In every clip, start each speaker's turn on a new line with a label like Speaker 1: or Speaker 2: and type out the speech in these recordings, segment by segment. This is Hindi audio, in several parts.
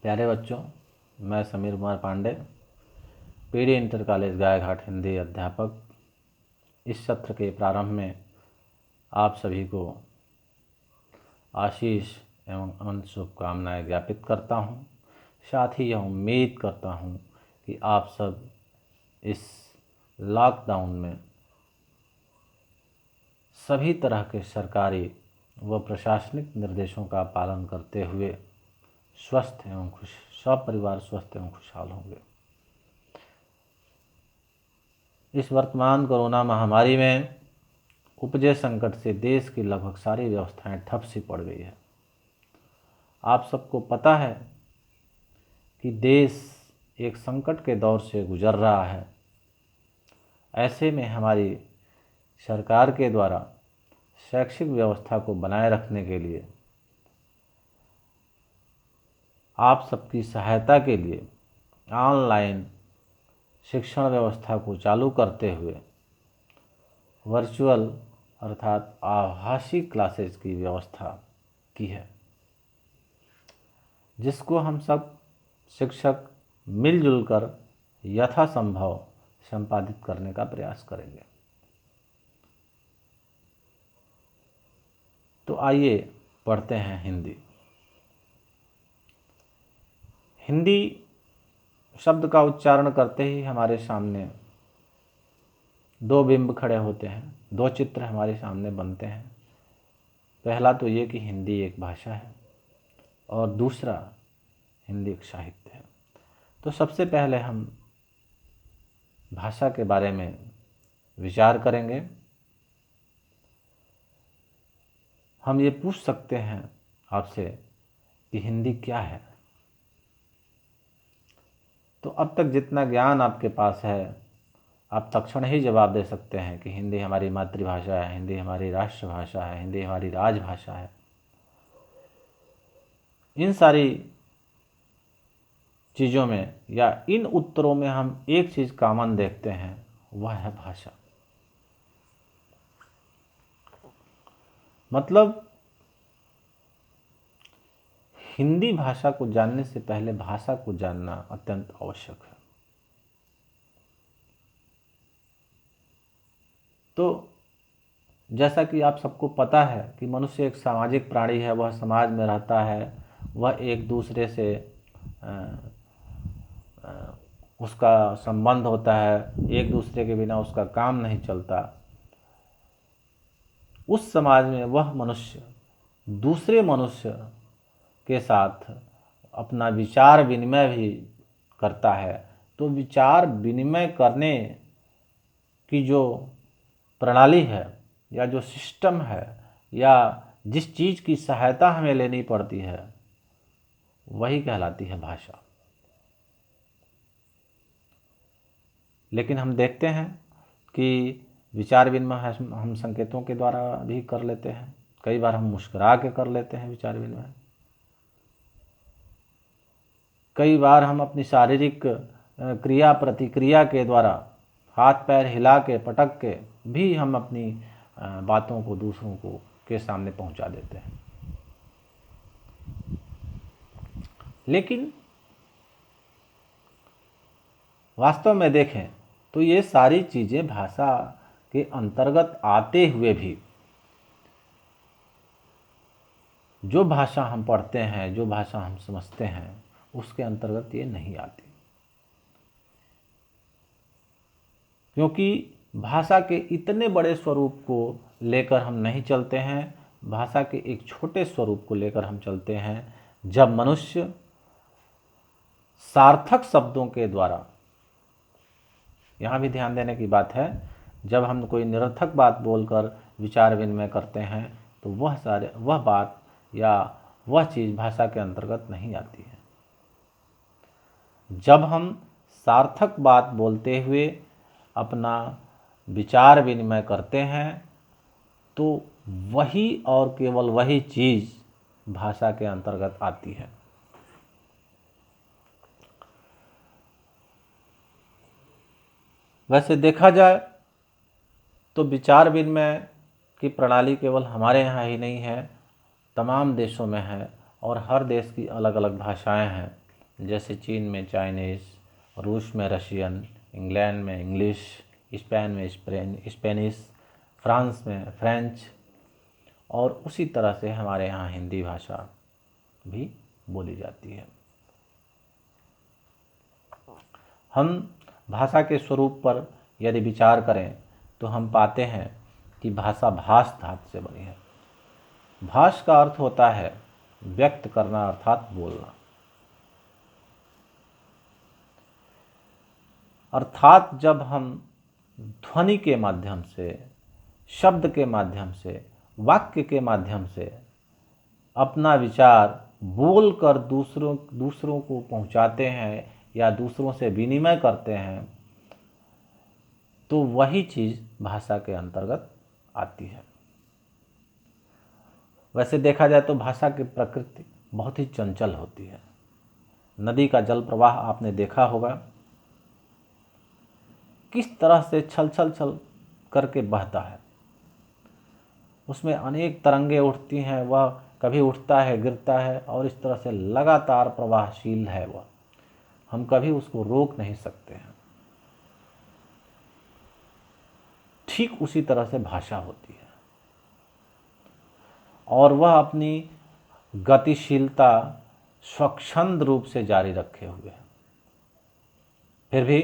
Speaker 1: प्यारे बच्चों, मैं Sameer Kumar Pandey, PD inter college Gaighat Hindi अध्यापक, इस सत्र के प्रारंभ में आप सभी को आशीष एवं अनंत शुभकामनाएं ज्ञापित करता हूं। साथ ही यह उम्मीद करता हूं कि आप सब इस लॉकडाउन में सभी तरह के सरकारी व प्रशासनिक निर्देशों का पालन करते हुए स्वस्थ एवं सब परिवार स्वस्थ एवं खुशहाल होंगे। इस वर्तमान कोरोना महामारी में उपजे संकट से देश की लगभग सारी व्यवस्थाएं ठप सी पड़ गई है। आप सबको पता है कि देश एक संकट के दौर से गुजर रहा है। ऐसे में हमारी सरकार के द्वारा शैक्षिक व्यवस्था को बनाए रखने के लिए आप सबकी सहायता के लिए ऑनलाइन शिक्षण व्यवस्था को चालू करते हुए वर्चुअल अर्थात आभासी क्लासेस की व्यवस्था की है, जिसको हम सब शिक्षक मिलजुल कर यथासंभव संपादित करने का प्रयास करेंगे। तो आइए पढ़ते हैं हिंदी। हिंदी शब्द का उच्चारण करते ही हमारे सामने दो बिंब खड़े होते हैं, दो चित्र हमारे सामने बनते हैं। पहला तो ये कि हिंदी एक भाषा है और दूसरा हिंदी एक साहित्य है। तो सबसे पहले हम भाषा के बारे में विचार करेंगे। हम ये पूछ सकते हैं आपसे कि हिंदी क्या है। तो अब तक जितना ज्ञान आपके पास है, आप तत्क्षण ही जवाब दे सकते हैं कि हिंदी हमारी मातृभाषा है, हिंदी हमारी राष्ट्रभाषा है, हिंदी हमारी राजभाषा है। इन सारी चीज़ों में या इन उत्तरों में हम एक चीज़ कॉमन देखते हैं, वह है भाषा। मतलब हिंदी भाषा को जानने से पहले भाषा को जानना अत्यंत आवश्यक है। तो जैसा कि आप सबको पता है कि मनुष्य एक सामाजिक प्राणी है, वह समाज में रहता है, वह एक दूसरे से उसका संबंध होता है, एक दूसरे के बिना उसका काम नहीं चलता। उस समाज में वह मनुष्य दूसरे मनुष्य के साथ अपना विचार विनिमय भी करता है। तो विचार विनिमय करने की जो प्रणाली है या जो सिस्टम है या जिस चीज़ की सहायता हमें लेनी पड़ती है, वही कहलाती है भाषा। लेकिन हम देखते हैं कि विचार विनिमय हम संकेतों के द्वारा भी कर लेते हैं। कई बार हम मुस्कुरा के कर लेते हैं विचार विनिमय। कई बार हम अपनी शारीरिक क्रिया प्रतिक्रिया के द्वारा हाथ पैर हिला के पटक के भी हम अपनी बातों को दूसरों को के सामने पहुंचा देते हैं। लेकिन वास्तव में देखें तो ये सारी चीज़ें भाषा के अंतर्गत आते हुए भी जो भाषा हम पढ़ते हैं, जो भाषा हम समझते हैं, उसके अंतर्गत ये नहीं आती। क्योंकि भाषा के इतने बड़े स्वरूप को लेकर हम नहीं चलते हैं, भाषा के एक छोटे स्वरूप को लेकर हम चलते हैं। जब मनुष्य सार्थक शब्दों के द्वारा, यहाँ भी ध्यान देने की बात है, जब हम कोई निरर्थक बात बोलकर विचार विनिमय करते हैं तो वह बात या वह चीज़ भाषा के अंतर्गत नहीं आती है। जब हम सार्थक बात बोलते हुए अपना विचार विनिमय करते हैं तो वही और केवल वही चीज़ भाषा के अंतर्गत आती है। वैसे देखा जाए तो विचार विनिमय की प्रणाली केवल हमारे यहाँ ही नहीं है, तमाम देशों में है और हर देश की अलग अलग भाषाएं हैं। जैसे चीन में चाइनीज़, रूस में रशियन, इंग्लैंड में इंग्लिश, स्पेन में स्पेनिश, फ्रांस में फ्रेंच, और उसी तरह से हमारे यहाँ हिंदी भाषा भी बोली जाती है। हम भाषा के स्वरूप पर यदि विचार करें तो हम पाते हैं कि भाषा भाष धातु से बनी है। भाष का अर्थ होता है व्यक्त करना अर्थात बोलना, अर्थात जब हम ध्वनि के माध्यम से, शब्द के माध्यम से, वाक्य के माध्यम से अपना विचार बोलकर दूसरों को पहुंचाते हैं या दूसरों से विनिमय करते हैं, तो वही चीज़ भाषा के अंतर्गत आती है। वैसे देखा जाए तो भाषा की प्रकृति बहुत ही चंचल होती है। नदी का जल प्रवाह आपने देखा होगा किस तरह से छल छल छल करके बहता है, उसमें अनेक तरंगे उठती हैं, वह कभी उठता है, गिरता है, और इस तरह से लगातार प्रवाहशील है वह, हम कभी उसको रोक नहीं सकते हैं। ठीक उसी तरह से भाषा होती है, और वह अपनी गतिशीलता स्वच्छंद रूप से जारी रखे हुए है। फिर भी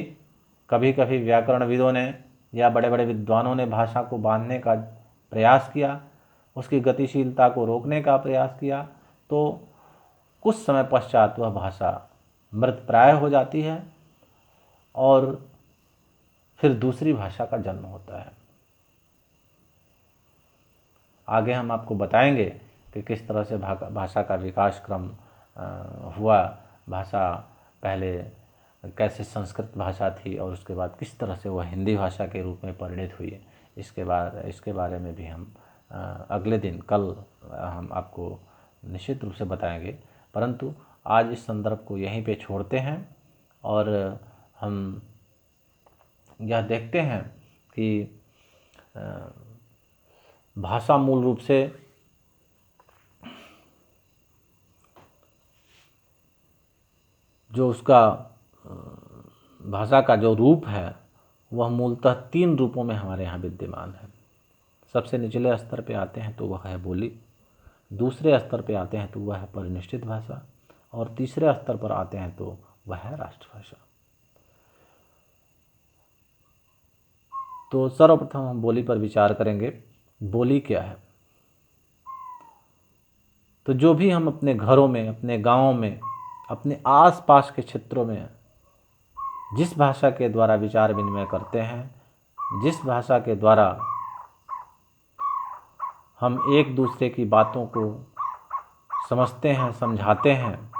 Speaker 1: कभी कभी व्याकरणविदों ने या बड़े बड़े विद्वानों ने भाषा को बांधने का प्रयास किया, उसकी गतिशीलता को रोकने का प्रयास किया, तो कुछ समय पश्चात वह भाषा मृतप्राय हो जाती है और फिर दूसरी भाषा का जन्म होता है। आगे हम आपको बताएंगे कि किस तरह से भाषा का विकास क्रम हुआ, भाषा पहले कैसे संस्कृत भाषा थी और उसके बाद किस तरह से वह हिंदी भाषा के रूप में परिणित हुई। इसके बारे में भी हम अगले दिन कल हम आपको निश्चित रूप से बताएंगे, परंतु आज इस संदर्भ को यहीं पे छोड़ते हैं और हम यह देखते हैं कि भाषा मूल रूप से जो उसका भाषा का जो रूप है वह मूलतः 3 रूपों में हमारे यहाँ विद्यमान है। सबसे निचले स्तर पे आते हैं तो वह है बोली, दूसरे स्तर पे आते हैं तो वह है परिनिष्ठित भाषा, और तीसरे स्तर पर आते हैं तो वह है राष्ट्रभाषा। तो सर्वप्रथम हम बोली पर विचार करेंगे। बोली क्या है? तो जो भी हम अपने घरों में, अपने गाँव में, अपने आसपास के क्षेत्रों में जिस भाषा के द्वारा विचार विनिमय करते हैं, जिस भाषा के द्वारा हम एक दूसरे की बातों को समझते हैं, समझाते हैं,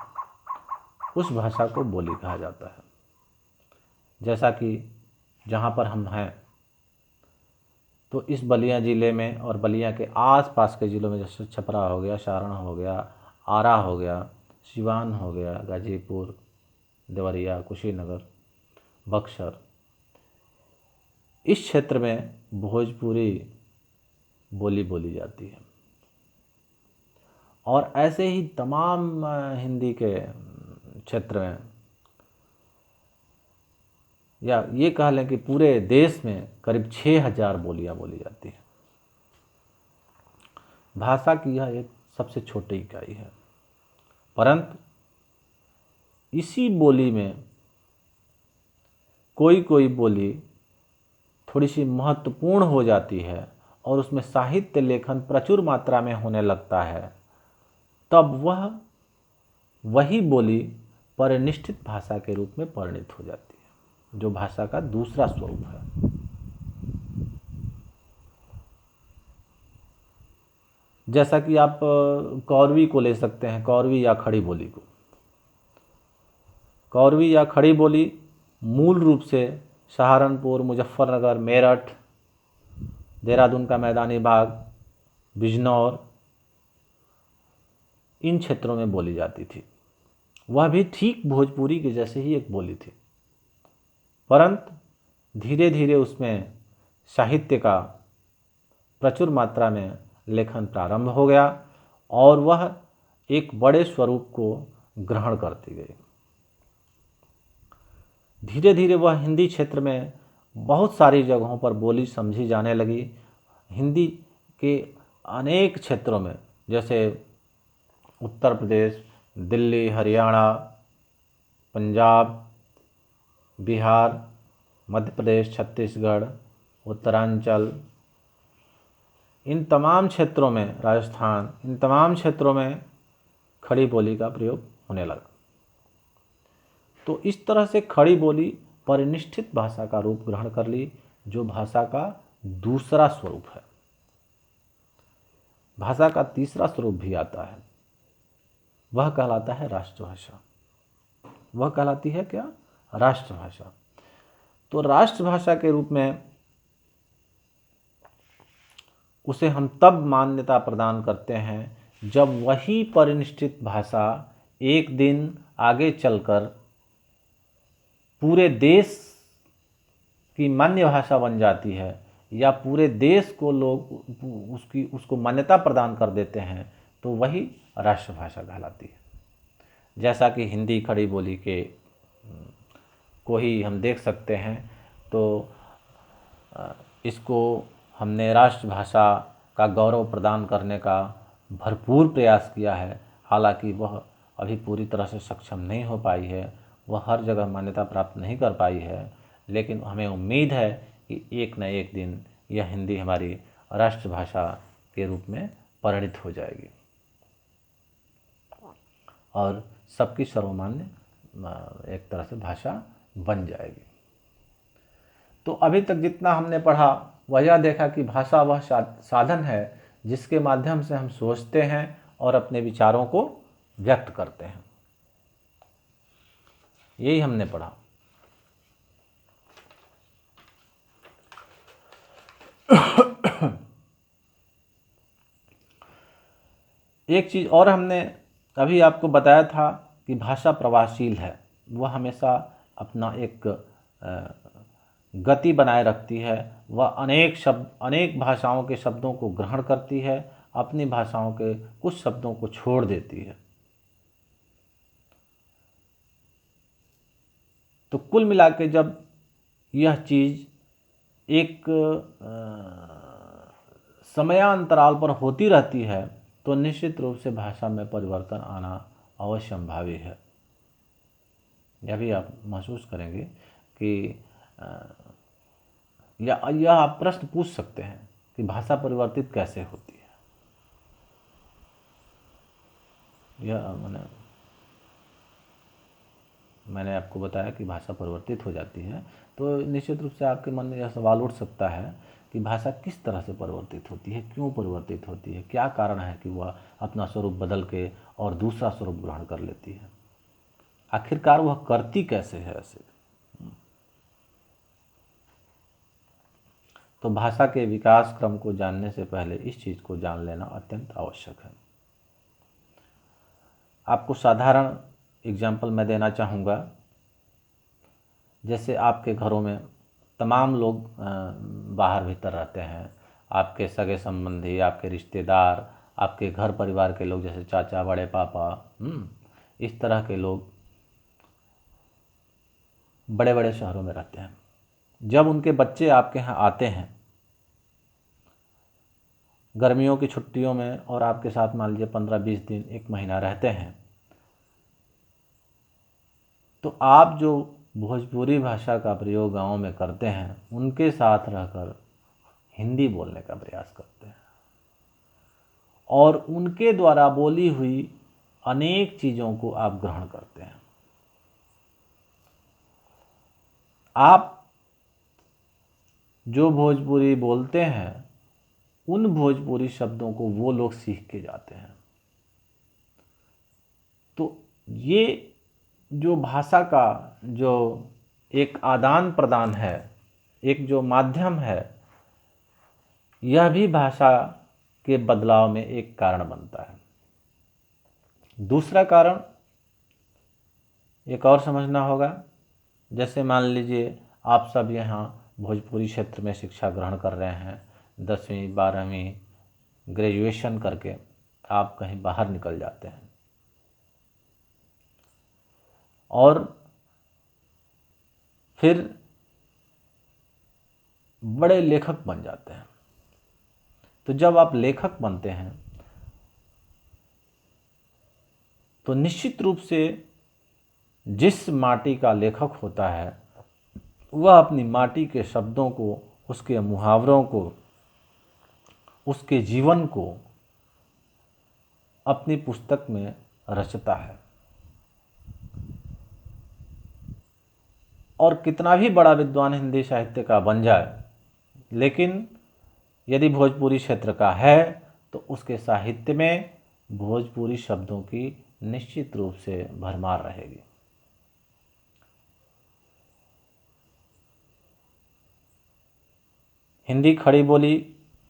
Speaker 1: उस भाषा को बोली कहा जाता है। जैसा कि जहाँ पर हम हैं तो इस बलिया ज़िले में और बलिया के आसपास के ज़िलों में जैसे छपरा हो गया, सारण हो गया, आरा हो गया, सिवान हो गया, गाजीपुर, देवरिया, कुशीनगर, बक्सर, इस क्षेत्र में भोजपुरी बोली बोली जाती है। और ऐसे ही तमाम हिंदी के क्षेत्र में, या ये कह लें कि पूरे देश में करीब 6000 बोलियां बोली जाती हैं। भाषा की यह एक सबसे छोटी इकाई है, परंतु इसी बोली में कोई कोई बोली थोड़ी सी महत्वपूर्ण हो जाती है और उसमें साहित्य लेखन प्रचुर मात्रा में होने लगता है, तब वही बोली परिनिष्ठित भाषा के रूप में परिणित हो जाती है, जो भाषा का दूसरा स्वरूप है। जैसा कि आप कौरवी को ले सकते हैं, कौरवी या खड़ी बोली को। कौरवी या खड़ी बोली मूल रूप से सहारनपुर, मुजफ्फरनगर, मेरठ, देहरादून का मैदानी भाग, बिजनौर, इन क्षेत्रों में बोली जाती थी। वह भी ठीक भोजपुरी के जैसे ही एक बोली थी, परंतु धीरे धीरे उसमें साहित्य का प्रचुर मात्रा में लेखन प्रारंभ हो गया और वह एक बड़े स्वरूप को ग्रहण करती गई। धीरे धीरे वह हिंदी क्षेत्र में बहुत सारी जगहों पर बोली समझी जाने लगी। हिंदी के अनेक क्षेत्रों में, जैसे उत्तर प्रदेश, दिल्ली, हरियाणा, पंजाब, बिहार, मध्य प्रदेश, छत्तीसगढ़, उत्तरांचल, इन तमाम क्षेत्रों में, राजस्थान, इन तमाम क्षेत्रों में खड़ी बोली का प्रयोग होने लगा। तो इस तरह से खड़ी बोली परिनिष्ठित भाषा का रूप ग्रहण कर ली, जो भाषा का दूसरा स्वरूप है। भाषा का तीसरा स्वरूप भी आता है, वह कहलाता है राष्ट्रभाषा। वह कहलाती है क्या? राष्ट्रभाषा। तो राष्ट्रभाषा के रूप में उसे हम तब मान्यता प्रदान करते हैं जब वही परिनिष्ठित भाषा एक दिन आगे चलकर पूरे देश की मान्य भाषा बन जाती है, या पूरे देश को लोग उसको मान्यता प्रदान कर देते हैं, तो वही राष्ट्रभाषा कहलाती है। जैसा कि हिंदी खड़ी बोली के को ही हम देख सकते हैं, तो इसको हमने राष्ट्रभाषा का गौरव प्रदान करने का भरपूर प्रयास किया है। हालांकि वह अभी पूरी तरह से सक्षम नहीं हो पाई है, वह हर जगह मान्यता प्राप्त नहीं कर पाई है, लेकिन हमें उम्मीद है कि एक न एक दिन यह हिंदी हमारी राष्ट्रभाषा के रूप में परिणित हो जाएगी और सबकी सर्वमान्य एक तरह से भाषा बन जाएगी। तो अभी तक जितना हमने पढ़ा वह यह देखा कि भाषा वह साधन है जिसके माध्यम से हम सोचते हैं और अपने विचारों को व्यक्त करते हैं। यही हमने पढ़ा। एक चीज़ और हमने अभी आपको बताया था कि भाषा प्रवाहशील है, वह हमेशा अपना एक गति बनाए रखती है। वह अनेक भाषाओं के शब्दों को ग्रहण करती है, अपनी भाषाओं के कुछ शब्दों को छोड़ देती है। तो कुल मिला के जब यह चीज़ एक समयांतराल पर होती रहती है, तो निश्चित रूप से भाषा में परिवर्तन आना अवश्यंभावी है। यह भी आप महसूस करेंगे कि यह आप प्रश्न पूछ सकते हैं कि भाषा परिवर्तित कैसे होती है। यह मैंने आपको बताया कि भाषा परिवर्तित हो जाती है, तो निश्चित रूप से आपके मन में यह सवाल उठ सकता है कि भाषा किस तरह से परिवर्तित होती है, क्यों परिवर्तित होती है, क्या कारण है कि वह अपना स्वरूप बदल के और दूसरा स्वरूप ग्रहण कर लेती है, आखिरकार वह करती कैसे है ऐसे। तो भाषा के विकास क्रम को जानने से पहले इस चीज़ को जान लेना अत्यंत आवश्यक है। आपको साधारण एग्जाम्पल मैं देना चाहूँगा। जैसे आपके घरों में तमाम लोग बाहर भीतर रहते हैं, आपके सगे संबंधी, आपके रिश्तेदार, आपके घर परिवार के लोग, जैसे चाचा, बड़े पापा, इस तरह के लोग बड़े बड़े शहरों में रहते हैं। जब उनके बच्चे आपके यहाँ आते हैं गर्मियों की छुट्टियों में और आपके साथ मान लीजिए 15-20 दिन, 1 महीना रहते हैं, तो आप जो भोजपुरी भाषा का प्रयोग गाँव में करते हैं, उनके साथ रहकर हिंदी बोलने का प्रयास करते हैं और उनके द्वारा बोली हुई अनेक चीज़ों को आप ग्रहण करते हैं। आप जो भोजपुरी बोलते हैं, उन भोजपुरी शब्दों को वो लोग सीख के जाते हैं। तो ये जो भाषा का जो एक आदान प्रदान है, एक जो माध्यम है, यह भी भाषा के बदलाव में एक कारण बनता है। दूसरा कारण एक और समझना होगा। जैसे मान लीजिए आप सब यहाँ भोजपुरी क्षेत्र में शिक्षा ग्रहण कर रहे हैं, 10वीं 12वीं ग्रेजुएशन करके आप कहीं बाहर निकल जाते हैं और फिर बड़े लेखक बन जाते हैं। तो जब आप लेखक बनते हैं तो निश्चित रूप से जिस माटी का लेखक होता है वह अपनी माटी के शब्दों को, उसके मुहावरों को, उसके जीवन को अपनी पुस्तक में रचता है। और कितना भी बड़ा विद्वान हिंदी साहित्य का बन जाए, लेकिन यदि भोजपुरी क्षेत्र का है तो उसके साहित्य में भोजपुरी शब्दों की निश्चित रूप से भरमार रहेगी। हिंदी खड़ी बोली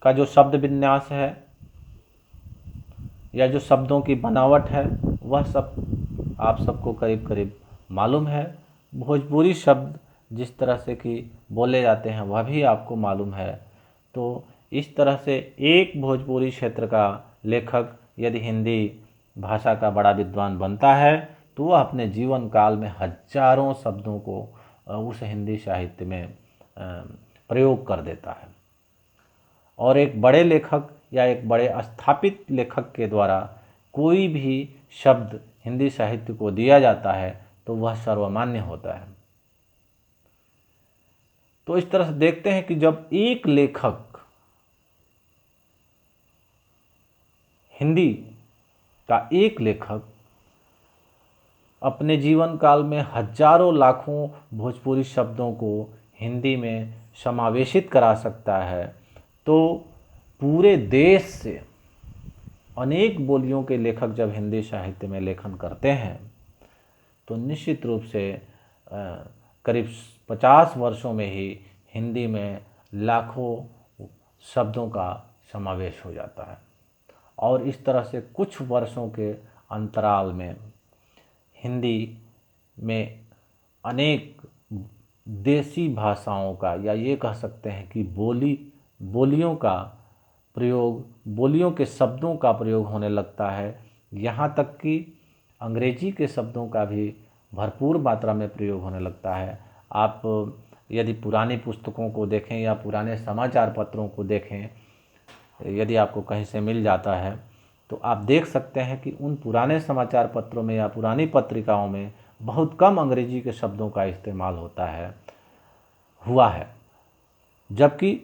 Speaker 1: का जो शब्द विन्यास है या जो शब्दों की बनावट है वह सब आप सबको करीब करीब मालूम है। भोजपुरी शब्द जिस तरह से कि बोले जाते हैं वह भी आपको मालूम है। तो इस तरह से एक भोजपुरी क्षेत्र का लेखक यदि हिंदी भाषा का बड़ा विद्वान बनता है तो वह अपने जीवन काल में हजारों शब्दों को उस हिंदी साहित्य में प्रयोग कर देता है। और एक बड़े लेखक या एक बड़े स्थापित लेखक के द्वारा कोई भी शब्द हिंदी साहित्य को दिया जाता है तो वह सर्वमान्य होता है। तो इस तरह से देखते हैं कि जब एक लेखक हिंदी का एक लेखक अपने जीवन काल में हजारों लाखों भोजपुरी शब्दों को हिंदी में समावेशित करा सकता है तो पूरे देश से अनेक बोलियों के लेखक जब हिंदी साहित्य में लेखन करते हैं तो निश्चित रूप से करीब 50 वर्षों में ही हिंदी में लाखों शब्दों का समावेश हो जाता है। और इस तरह से कुछ वर्षों के अंतराल में हिंदी में अनेक देसी भाषाओं का या ये कह सकते हैं कि बोलियों का प्रयोग, बोलियों के शब्दों का प्रयोग होने लगता है। यहाँ तक कि अंग्रेजी के शब्दों का भी भरपूर मात्रा में प्रयोग होने लगता है। आप यदि पुरानी पुस्तकों को देखें या पुराने समाचार पत्रों को देखें, यदि आपको कहीं से मिल जाता है तो आप देख सकते हैं कि उन पुराने समाचार पत्रों में या पुरानी पत्रिकाओं में बहुत कम अंग्रेजी के शब्दों का इस्तेमाल हुआ है। जबकि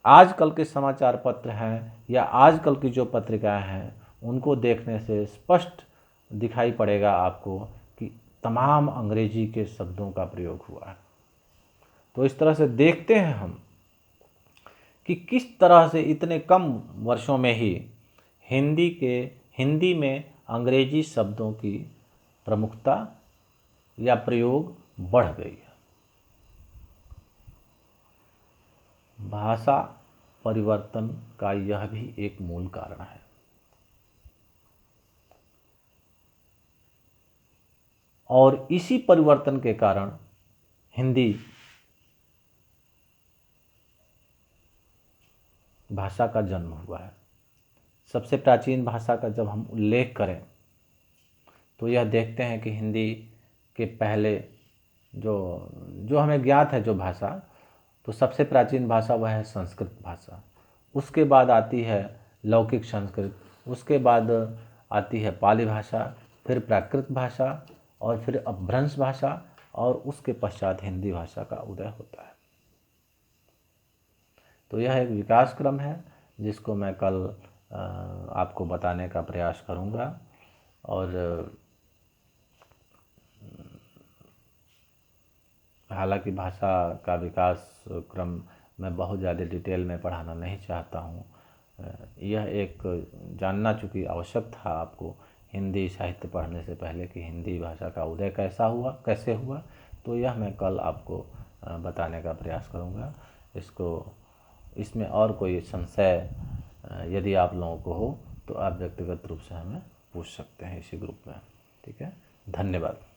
Speaker 1: आजकल के समाचार पत्र हैं या आजकल की जो पत्रिकाएं हैं उनको देखने से स्पष्ट दिखाई पड़ेगा आपको कि तमाम अंग्रेजी के शब्दों का प्रयोग हुआ है। तो इस तरह से देखते हैं हम कि किस तरह से इतने कम वर्षों में ही हिंदी में अंग्रेजी शब्दों की प्रमुखता या प्रयोग बढ़ गई है। भाषा परिवर्तन का यह भी एक मूल कारण है। और इसी परिवर्तन के कारण हिंदी भाषा का जन्म हुआ है। सबसे प्राचीन भाषा का जब हम उल्लेख करें तो यह देखते हैं कि हिंदी के पहले जो हमें ज्ञात है जो भाषा, तो सबसे प्राचीन भाषा वह है संस्कृत भाषा। उसके बाद आती है लौकिक संस्कृत, उसके बाद आती है पाली भाषा, फिर प्राकृत भाषा और फिर अपभ्रंश भाषा और उसके पश्चात हिंदी भाषा का उदय होता है। तो यह एक विकास क्रम है जिसको मैं कल आपको बताने का प्रयास करूंगा। और हालांकि भाषा का विकास क्रम मैं बहुत ज़्यादा डिटेल में पढ़ाना नहीं चाहता हूँ। यह एक जानना चूँकि आवश्यक था आपको हिंदी साहित्य पढ़ने से पहले कि हिंदी भाषा का उदय कैसे हुआ, तो यह मैं कल आपको बताने का प्रयास करूँगा। इसमें और कोई संशय यदि आप लोगों को हो तो आप व्यक्तिगत रूप से हमें पूछ सकते हैं इसी ग्रुप में। ठीक है, धन्यवाद।